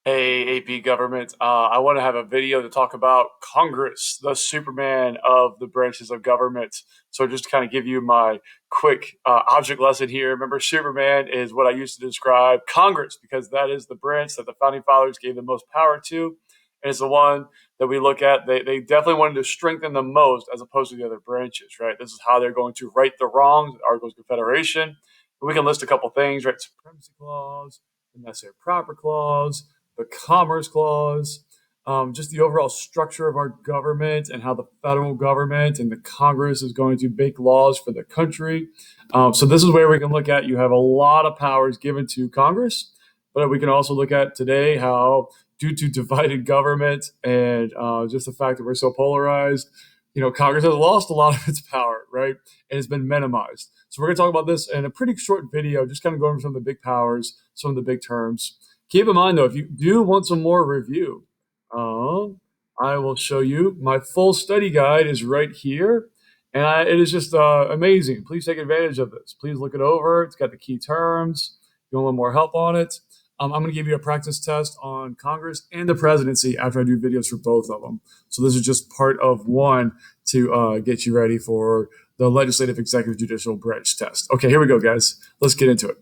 Hey, AP government. I want to have a video to talk about Congress, the Superman of the branches of government. So, just to kind of give you my quick object lesson here. Remember, Superman is what I used to describe Congress because that is the branch that the founding fathers gave the most power to. And it's the one that we look at. They definitely wanted to strengthen the most as opposed to the other branches, right? This is how they're going to right the wrongs, Articles of Confederation. But we can list a couple things, right? Supremacy Clause, the Necessary Proper Clause, the Commerce Clause, just the overall structure of our government and how the federal government and the Congress is going to make laws for the country. So this is where we can look at you have a lot of powers given to Congress, but we can also look at today how due to divided government and just the fact that we're so polarized, Congress has lost a lot of its power, right? And it's been minimized. So we're going to talk about this in a pretty short video, just kind of going over some of the big powers, some of the big terms. Keep in mind, though, if you do want some more review, I will show you my full study guide is right here. And it is just amazing. Please take advantage of this. Please look it over. It's got the key terms. If you want more help on it, I'm going to give you a practice test on Congress and the presidency after I do videos for both of them. So this is just part of one to get you ready for the legislative, executive, judicial branch test. Okay, here we go, guys. Let's get into it.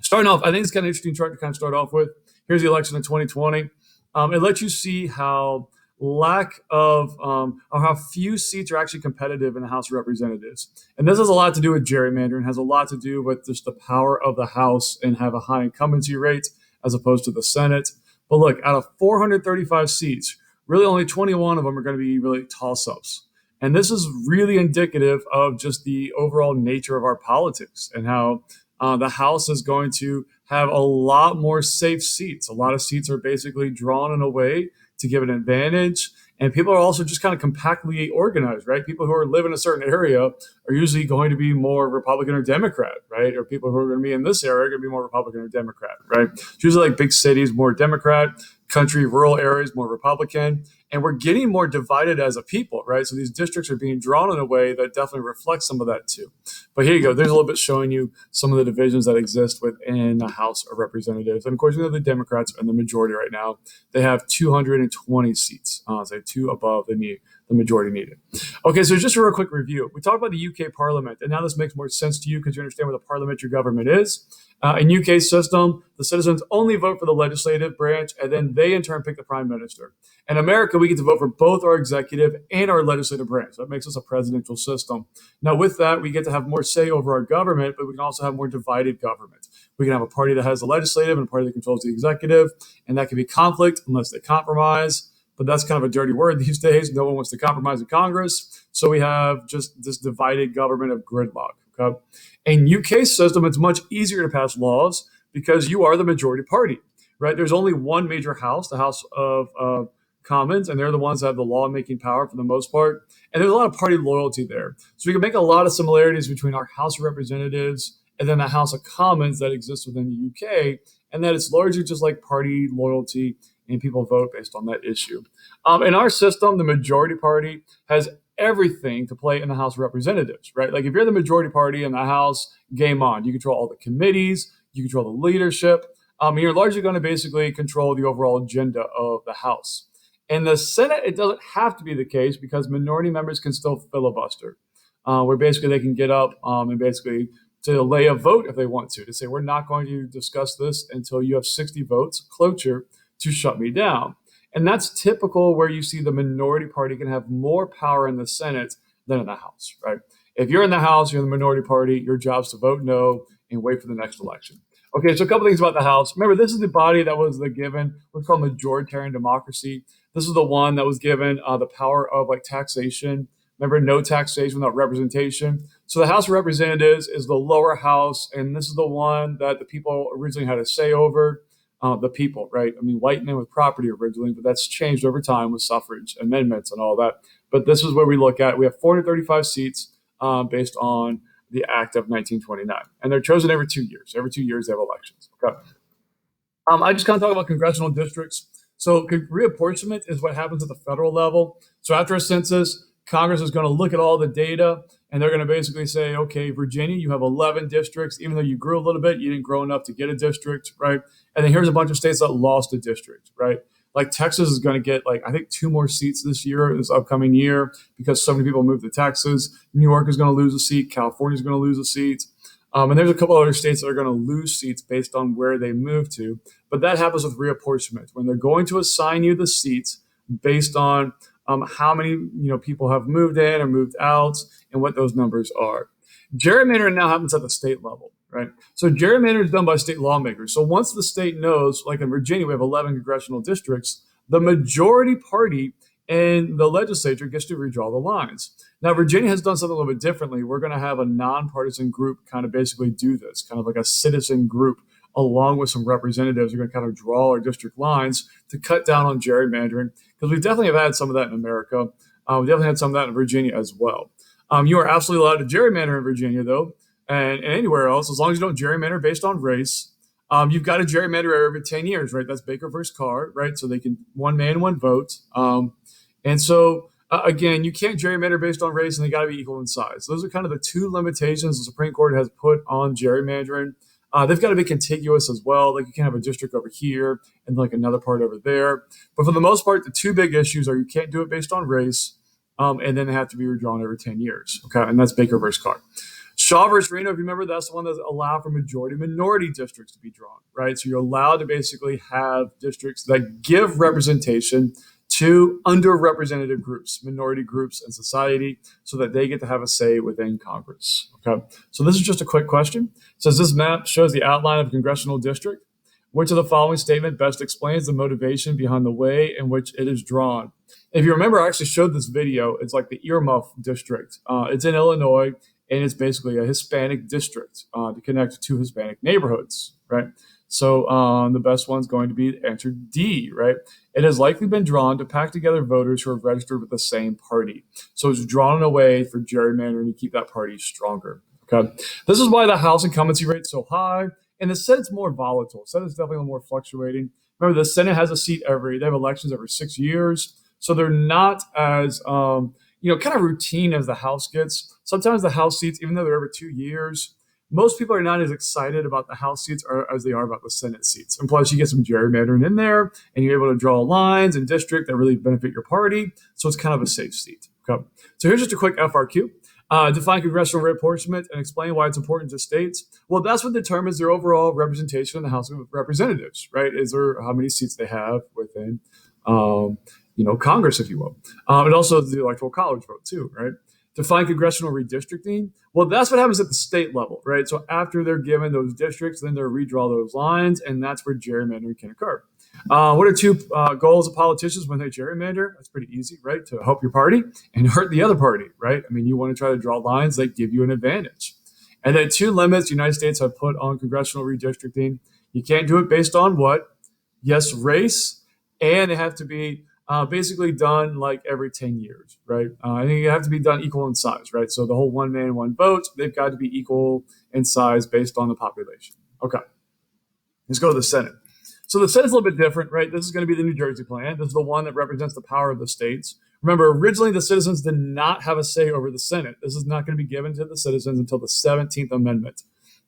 Starting off, I think it's kind of interesting chart to kind of start off with. Here's the election in 2020. It lets you see how lack of or how few seats are actually competitive in the House of Representatives. And this has a lot to do with gerrymandering, has a lot to do with just the power of the House and have a high incumbency rate as opposed to the Senate. But look, out of 435 seats, really only 21 of them are going to be really toss-ups. And this is really indicative of just the overall nature of our politics and how the House is going to have a lot more safe seats. A lot of seats are basically drawn in a way to give an advantage. And people are also just kind of compactly organized, right? People who live in a certain area are usually going to be more Republican or Democrat, right? Or people who are going to be in this area are going to be more Republican or Democrat, right? It's usually like big cities, more Democrat, country, rural areas, more Republican. And we're getting more divided as a people, right? So these districts are being drawn in a way that definitely reflects some of that too. But here you go. There's a little bit showing you some of the divisions that exist within the House of Representatives. And of course, the Democrats are in the majority right now. They have 220 seats, so two above the majority needed. Okay, so just a real quick review. We talked about the UK Parliament, and now this makes more sense to you because you understand what the parliamentary government is. In UK system, the citizens only vote for the legislative branch, and then they in turn pick the prime minister. In America, we get to vote for both our executive and our legislative branch. That makes us a presidential system. Now, with that, we get to have more say over our government, but we can also have more divided government. We can have a party that has the legislative and a party that controls the executive, and that can be conflict unless they compromise. But that's kind of a dirty word these days. No one wants to compromise in Congress. So we have just this divided government of gridlock. Okay? In UK system, it's much easier to pass laws because you are the majority party, right? There's only one major house, the House of Commons, and they're the ones that have the law-making power for the most part. And there's a lot of party loyalty there. So we can make a lot of similarities between our House of Representatives and then the House of Commons that exists within the UK, and that it's largely just like party loyalty and people vote based on that issue. In our system, the majority party has everything to play in the House of Representatives, right? Like if you're the majority party in the House, game on. You control all the committees, you control the leadership. You're largely going to basically control the overall agenda of the House. In the Senate, it doesn't have to be the case because minority members can still filibuster, where basically they can get up and basically to lay a vote if they want to say, we're not going to discuss this until you have 60 votes, cloture, to shut me down. And that's typical where you see the minority party can have more power in the Senate than in the House, right? If you're in the House, you're in the minority party, your job is to vote no and wait for the next election. Okay, so a couple things about the House. Remember, this is the body that was given what's called majoritarian democracy. This is the one that was given the power of like taxation. Remember, no taxation without representation. So the House of Representatives is the lower house, and this is the one that the people originally had a say over. The people, right? I mean, white men with property originally, but that's changed over time with suffrage amendments and all that. But this is where we look at. We have 435 seats based on the Act of 1929, and they're chosen every 2 years. Every 2 years, they have elections. Okay. I just kind of talk about congressional districts. So reapportionment is what happens at the federal level. So after a census, Congress is going to look at all the data and they're going to basically say, okay, Virginia, you have 11 districts. Even though you grew a little bit, you didn't grow enough to get a district, right? And then here's a bunch of states that lost a district, right? Like Texas is going to get I think 2 more seats this year, this upcoming year, because so many people moved to Texas. New York is going to lose a seat. California is going to lose a seat. And there's a couple other states that are going to lose seats based on where they move to. But that happens with reapportionment when they're going to assign you the seats based on how many people have moved in or moved out and what those numbers are. Gerrymandering now happens at the state level, right? So gerrymandering is done by state lawmakers. So once the state knows, like in Virginia, we have 11 congressional districts, the majority party in the legislature gets to redraw the lines. Now, Virginia has done something a little bit differently. We're going to have a nonpartisan group kind of basically do this, kind of like a citizen group, along with some representatives. We're going to kind of draw our district lines to cut down on gerrymandering, because we definitely have had some of that in America. We definitely had some of that in Virginia as well. You are absolutely allowed to gerrymander in Virginia, though, and anywhere else, as long as you don't gerrymander based on race. You've got to gerrymander every 10 years, right? That's Baker versus Carr, right? So they can one man, one vote. And so, again, you can't gerrymander based on race, and they got to be equal in size. Those are kind of the 2 limitations the Supreme Court has put on gerrymandering. They've got to be contiguous as well. Like you can't have a district over here and like another part over there. But for the most part, the 2 big issues are you can't do it based on race, and then they have to be redrawn every 10 years. Okay, and that's Baker versus Carr. Shaw versus Reno, if you remember, that's the one that allowed for majority-minority districts to be drawn, right? So you're allowed to basically have districts that give representation to underrepresented groups, minority groups in society, so that they get to have a say within Congress. Okay, so this is just a quick question. It says this map shows the outline of a congressional district. Which of the following statement best explains the motivation behind the way in which it is drawn? If you remember, I actually showed this video. It's like the Earmuff district. It's in Illinois, and it's basically a Hispanic district to connect 2 Hispanic neighborhoods, right? So the best one's going to be answer D, right? It has likely been drawn to pack together voters who are registered with the same party. So it's drawn in a way for gerrymandering to keep that party stronger, okay? This is why the House incumbency rate is so high, and the Senate's more volatile. The Senate's definitely a little more fluctuating. Remember, the Senate has a seat they have elections every 6 years, so they're not as, kind of routine as the House gets. Sometimes the House seats, even though they're every 2 years, most people are not as excited about the House seats as they are about the Senate seats. And plus, you get some gerrymandering in there, and you're able to draw lines and district that really benefit your party. So it's kind of a safe seat. Okay. So here's just a quick FRQ. Define congressional reapportionment and explain why it's important to states. Well, that's what determines their overall representation in the House of Representatives, right? Is there how many seats they have within, Congress, if you will. And also the Electoral College vote too, right? Define congressional redistricting. Well, that's what happens at the state level, right? So after they're given those districts, then they'll redraw those lines, and that's where gerrymandering can occur. What are 2 goals of politicians when they gerrymander? That's pretty easy, right? To help your party and hurt the other party, right? I mean, you want to try to draw lines that give you an advantage. And then 2 limits the United States have put on congressional redistricting. You can't do it based on what? Yes, race, and they have to be basically done like every 10 years, right? I think you have to be done equal in size, right? So the whole one man, one vote, they've got to be equal in size based on the population. Okay, let's go to the Senate. So the Senate's a little bit different, right? This is going to be the New Jersey plan. This is the one that represents the power of the states. Remember, originally the citizens did not have a say over the Senate. This is not going to be given to the citizens until the 17th Amendment.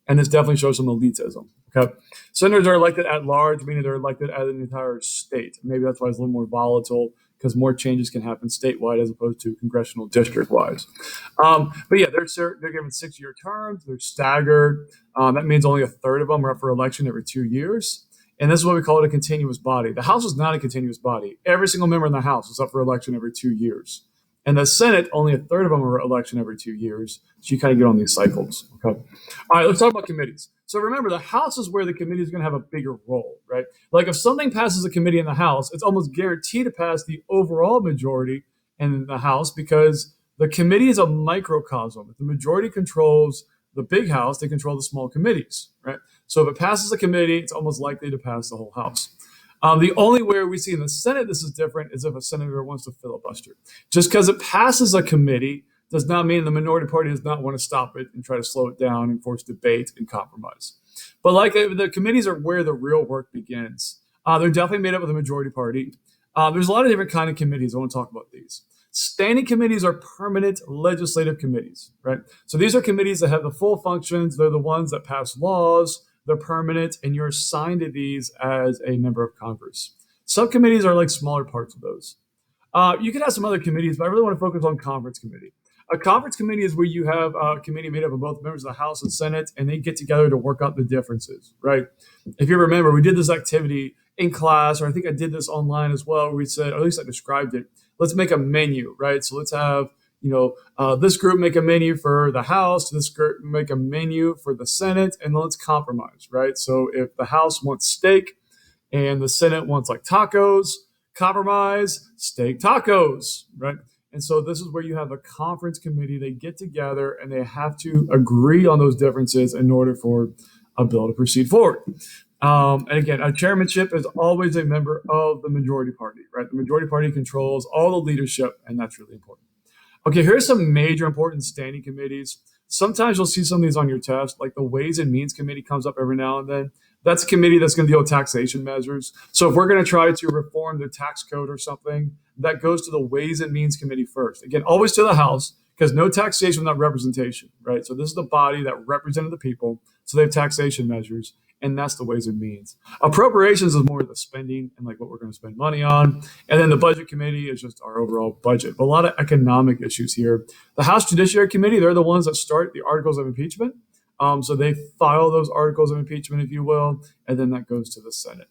And this definitely shows some elitism. Okay. Senators are elected at large, meaning they're elected as an entire state. Maybe that's why it's a little more volatile, because more changes can happen statewide as opposed to congressional district-wise. But yeah, they're given 6-year terms. They're staggered. That means only a third of them are up for election every 2 years. And this is what we call it a continuous body. The House is not a continuous body. Every single member in the House is up for election every 2 years. And the Senate, only a third of them are election every 2 years. So you kind of get on these cycles. Okay. All right, let's talk about committees. So remember, the House is where the committee is going to have a bigger role, right? Like if something passes a committee in the House, it's almost guaranteed to pass the overall majority in the House, because the committee is a microcosm. If the majority controls the big House, they control the small committees, right? So if it passes a committee, it's almost likely to pass the whole House. The only way we see in the Senate this is different is if a senator wants to filibuster. Just because it passes a committee does not mean the minority party does not want to stop it and try to slow it down and force debate and compromise. But like the committees are where the real work begins. They're definitely made up of the majority party. There's a lot of different kind of committees. I want to talk about these. Standing committees are permanent legislative committees, right? So these are committees that have the full functions. They're the ones that pass laws. They're permanent, and you're assigned to these as a member of Congress. Subcommittees are like smaller parts of those. You could have some other committees, but I really want to focus on conference committee. A conference committee is where you have a committee made up of both members of the House and Senate, and they get together to work out the differences, right? If you remember, we did this activity in class, or I think I did this online as well, where we said, or at least I described it, let's make a menu, right? So let's have, this group make a menu for the House, this group make a menu for the Senate, and let's compromise, right? So if the House wants steak and the Senate wants like tacos, compromise, steak tacos, right? And so this is where you have a conference committee. They get together and they have to agree on those differences in order for a bill to proceed forward. And again, a chairmanship is always a member of the majority party, right? The majority party controls all the leadership, and that's really important. Okay, here's some major important standing committees. Sometimes you'll see some of these on your test, like the Ways and Means Committee comes up every now and then. That's a committee that's going to deal with taxation measures. So if we're going to try to reform the tax code or something, that goes to the Ways and Means Committee first. Again, always to the House, because no taxation without representation, right? So this is the body that represented the people. So they have taxation measures, and that's the Ways and Means. Appropriations is more of the spending and like what we're going to spend money on. And then the Budget Committee is just our overall budget. But a lot of economic issues here. The House Judiciary Committee, they're the ones that start the articles of impeachment. So they file those articles of impeachment, if you will, and then that goes to the Senate.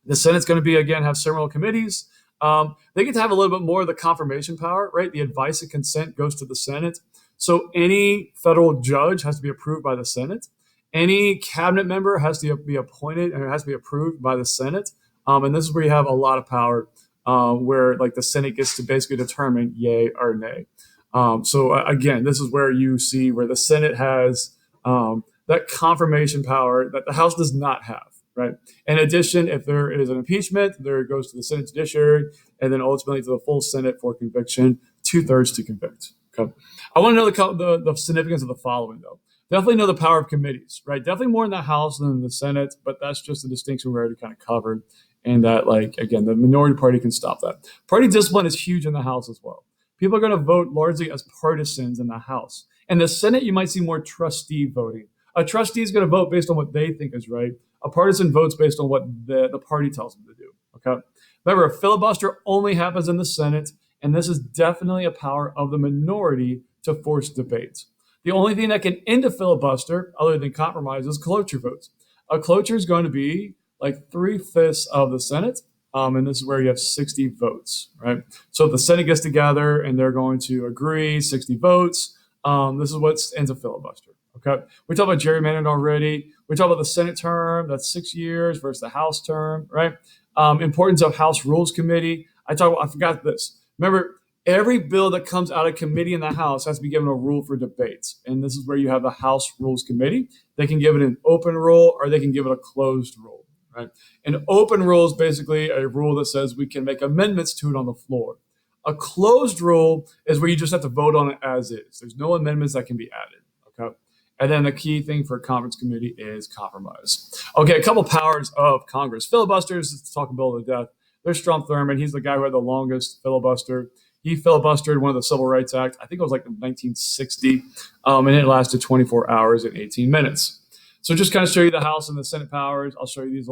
The Senate's going to be, again, have several committees. They get to have a little bit more of the confirmation power, right? The advice and consent goes to the Senate. So any federal judge has to be approved by the Senate. Any cabinet member has to be appointed and it has to be approved by the Senate. And this is where you have a lot of power, where like the Senate gets to basically determine yay or nay. Again, this is where you see where the Senate has that confirmation power that the House does not have, right? In addition, if there is an impeachment, there goes to the Senate Judiciary and then ultimately to the full Senate for conviction, 2/3 to convict. Okay. I want to know the significance of the following, though. Definitely know the power of committees, right? Definitely more in the House than in the Senate, but that's just a distinction we already kind of covered. And that, like, again, the minority party can stop that. Party discipline is huge in the House as well. People are going to vote largely as partisans in the House. In the Senate, you might see more trustee voting. A trustee is going to vote based on what they think is right. A partisan votes based on what the party tells them to do. Okay. Remember, a filibuster only happens in the Senate, and this is definitely a power of the minority to force debate. The only thing that can end a filibuster, other than compromise, is cloture votes. A cloture is going to be like 3/5 of the Senate. And this is where you have 60 votes, right? So if the Senate gets together and they're going to agree, 60 votes, this is what ends a filibuster, okay? We talked about gerrymandering already. We talked about the Senate term, that's 6 years versus the House term, right? Importance of House Rules Committee. I forgot this. Remember, every bill that comes out of committee in the House has to be given a rule for debates. And this is where you have the House Rules Committee. They can give it an open rule or they can give it a closed rule. Right. An open rule is basically a rule that says we can make amendments to it on the floor. A closed rule is where you just have to vote on it as is. There's no amendments that can be added. Okay. And then the key thing for a conference committee is compromise. Okay, a couple powers of Congress. Filibusters, let's talk a bill to death. There's Strom Thurmond. He's the guy who had the longest filibuster. He filibustered one of the Civil Rights Act. I think it was like in 1960, and it lasted 24 hours and 18 minutes. So just kind of show you the House and the Senate powers. I'll show you these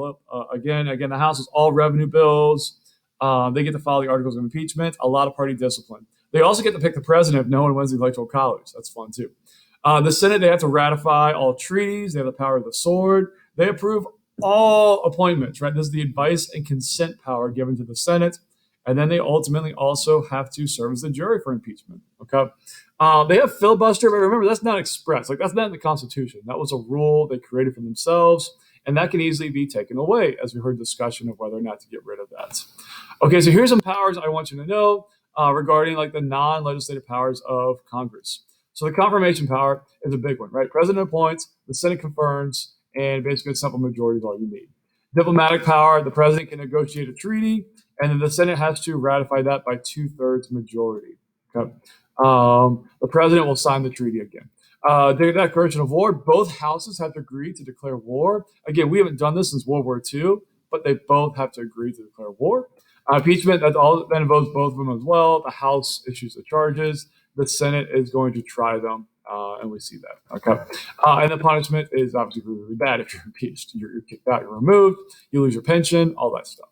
again. Again, the House is all revenue bills. They get to file the articles of impeachment, a lot of party discipline. They also get to pick the president if no one wins the Electoral College. That's fun, too. The Senate, they have to ratify all treaties. They have the power of the sword. They approve all appointments, right? This is the advice and consent power given to the Senate. And then they ultimately also have to serve as the jury for impeachment, okay? They have filibuster, but remember, that's not express. Like, that's not in the Constitution. That was a rule they created for themselves, and that can easily be taken away, as we heard discussion of whether or not to get rid of that. Okay, so here's some powers I want you to know regarding, like, the non-legislative powers of Congress. So the confirmation power is a big one, right? President appoints, the Senate confirms, and basically a simple majority is all you need. Diplomatic power, the president can negotiate a treaty, and then the Senate has to ratify that by 2/3 majority. Okay. The president will sign the treaty again. The declaration of war, both houses have to agree to declare war. Again, we haven't done this since World War II, but they both have to agree to declare war. Impeachment, that's all, then votes both of them as well. The House issues the charges. The Senate is going to try them, and we see that. Okay. And the punishment is obviously really, really bad if you're impeached. You're kicked out, you're removed, you lose your pension, all that stuff.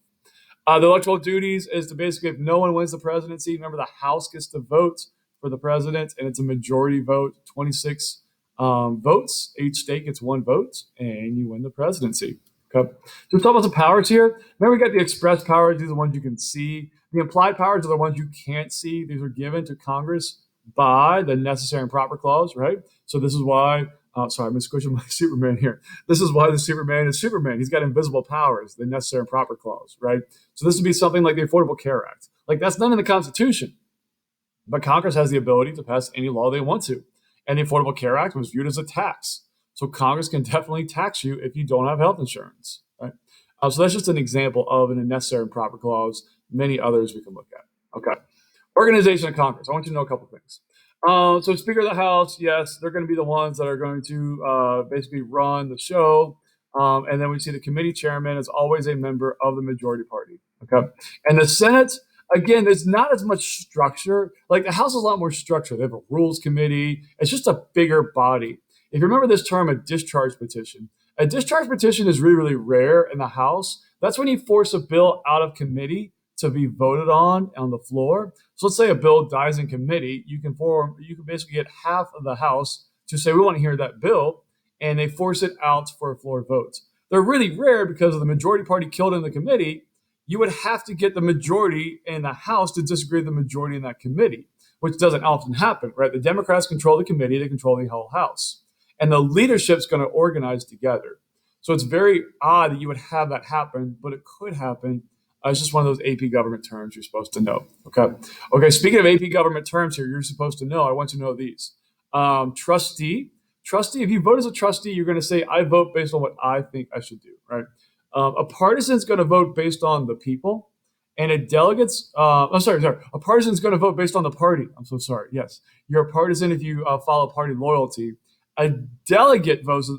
The electoral duties is to basically, if no one wins the presidency, remember the House gets to vote for the president, and it's a majority vote, 26 votes. Each state gets one vote, and you win the presidency. Okay. So we're talking about some powers here. Remember, we got the express powers. These are the ones you can see. The implied powers are the ones you can't see. These are given to Congress by the necessary and proper clause, right? So this is why, sorry, I'm squishing my Superman here. This is why the Superman is Superman. He's got invisible powers, the necessary and proper clause, right? So this would be something like the Affordable Care Act. Like that's not in the Constitution, but Congress has the ability to pass any law they want to. And the Affordable Care Act was viewed as a tax. So Congress can definitely tax you if you don't have health insurance, right? So that's just an example of an necessary and proper clause. Many others we can look at. Okay. Organization of Congress. I want you to know a couple things. So Speaker of the House, yes, they're going to be the ones that are going to basically run the show. And then we see the committee chairman is always a member of the majority party. Okay. And the Senate, again, there's not as much structure. Like the House is a lot more structure. They have a rules committee. It's just a bigger body. If you remember this term, a discharge petition is really, really rare in the House. That's when you force a bill out of committee to be voted on the floor. So let's say a bill dies in committee, you can basically get half of the House to say we want to hear that bill, and they force it out for a floor vote. They're really rare because of the majority party killed in the committee. You would have to get the majority in the House to disagree with the majority in that committee, which doesn't often happen, right? The Democrats control the committee, they control the whole House. And the leadership's going to organize together. So it's very odd that you would have that happen, but it could happen. It's just one of those AP government terms you're supposed to know. Okay. Speaking of AP government terms here, you're supposed to know. I want you to know these. Trustee. If you vote as a trustee, you're going to say, I vote based on what I think I should do, right? A partisan is going to vote based on the people. And a delegate's, a partisan is going to vote based on the party. I'm so sorry. Yes. You're a partisan if you follow party loyalty. A delegate votes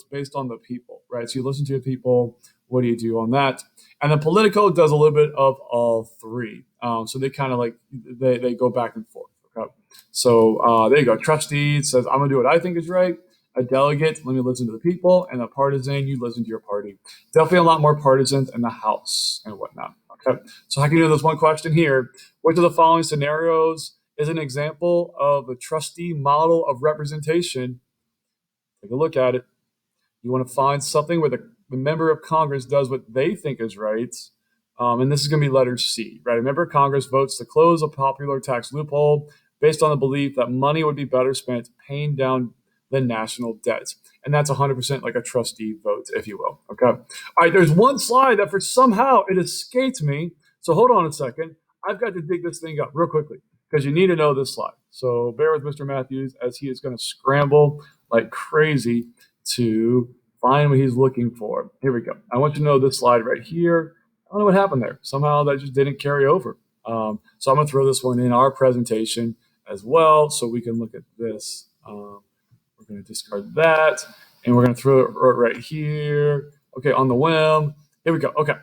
based on the people, right? So you listen to the people. What do you do on that? And then Politico does a little bit of all three. So they kind of like, they go back and forth. Okay? So there you go. Trustee says, I'm going to do what I think is right. A delegate, let me listen to the people. And a partisan, you listen to your party. Definitely a lot more partisans in the House and whatnot. Okay. So how can you do this one question here? Which of the following scenarios is an example of a trustee model of representation? Take a look at it. You want to find something where the member of Congress does what they think is right. And this is going to be letter C, right? A member of Congress votes to close a popular tax loophole based on the belief that money would be better spent paying down the national debt. And that's 100% like a trustee vote, if you will. Okay. All right. There's one slide that for somehow it escaped me. So hold on a second. I've got to dig this thing up real quickly because you need to know this slide. So bear with Mr. Matthews as he is going to scramble like crazy to find what he's looking for. Here we go. I want you to know this slide right here. I don't know what happened there. Somehow that just didn't carry over. So I'm going to throw this one in our presentation as well so we can look at this. We're going to discard that, and we're going to throw it right here. Okay, on the whim. Here we go. Okay.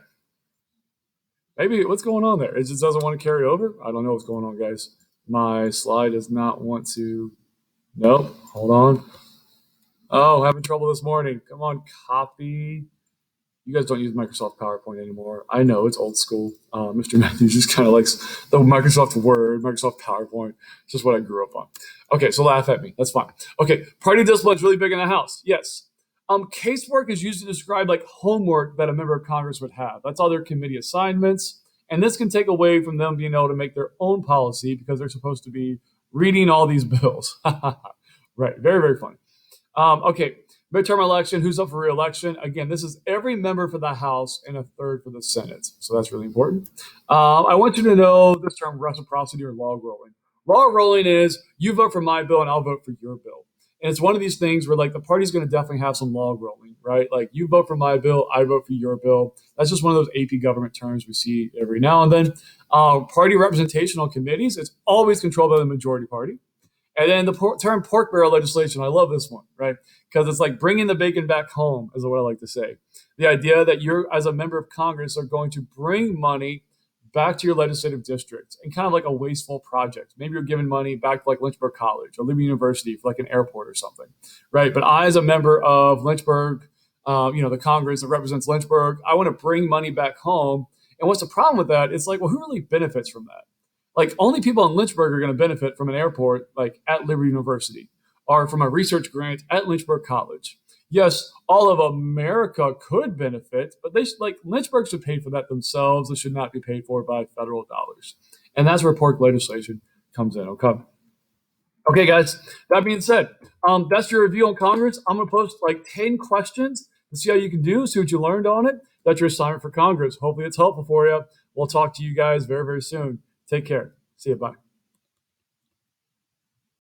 Maybe what's going on there? It just doesn't want to carry over. I don't know what's going on, guys. My slide does not want to. Nope. Hold on. Oh, having trouble this morning. Come on, copy. You guys don't use Microsoft PowerPoint anymore. I know, it's old school. Mr. Matthews just kind of likes the Microsoft Word, Microsoft PowerPoint. It's just what I grew up on. Okay, so laugh at me. That's fine. Okay, party discipline is really big in the House. Yes. Casework is used to describe like homework that a member of Congress would have. That's all their committee assignments. And this can take away from them being able to make their own policy because they're supposed to be reading all these bills. Right, very, very funny. Okay, midterm election, who's up for re-election? Again, this is every member for the House and a third for the Senate. So that's really important. I want you to know this term reciprocity or log rolling. Log rolling is you vote for my bill and I'll vote for your bill. And it's one of these things where like the party's going to definitely have some log rolling, right? Like you vote for my bill, I vote for your bill. That's just one of those AP government terms we see every now and then. Party representational committees, it's always controlled by the majority party. And then the term pork barrel legislation, I love this one, right? Because it's like bringing the bacon back home is what I like to say. The idea that you're, as a member of Congress, are going to bring money back to your legislative district in kind of like a wasteful project. Maybe you're giving money back to like Lynchburg College or Liberty University for like an airport or something, right? But I, as a member of Lynchburg, the Congress that represents Lynchburg, I want to bring money back home. And what's the problem with that? It's like, well, who really benefits from that? Like, only people in Lynchburg are going to benefit from an airport like at Liberty University or from a research grant at Lynchburg College. Yes, all of America could benefit, but like Lynchburg should pay for that themselves. It should not be paid for by federal dollars. And that's where pork legislation comes in. Okay. Okay, guys. That being said, that's your review on Congress. I'm gonna post like 10 questions to see how you can do, see what you learned on it. That's your assignment for Congress. Hopefully, it's helpful for you. We'll talk to you guys very, very soon. Take care. See you. Bye.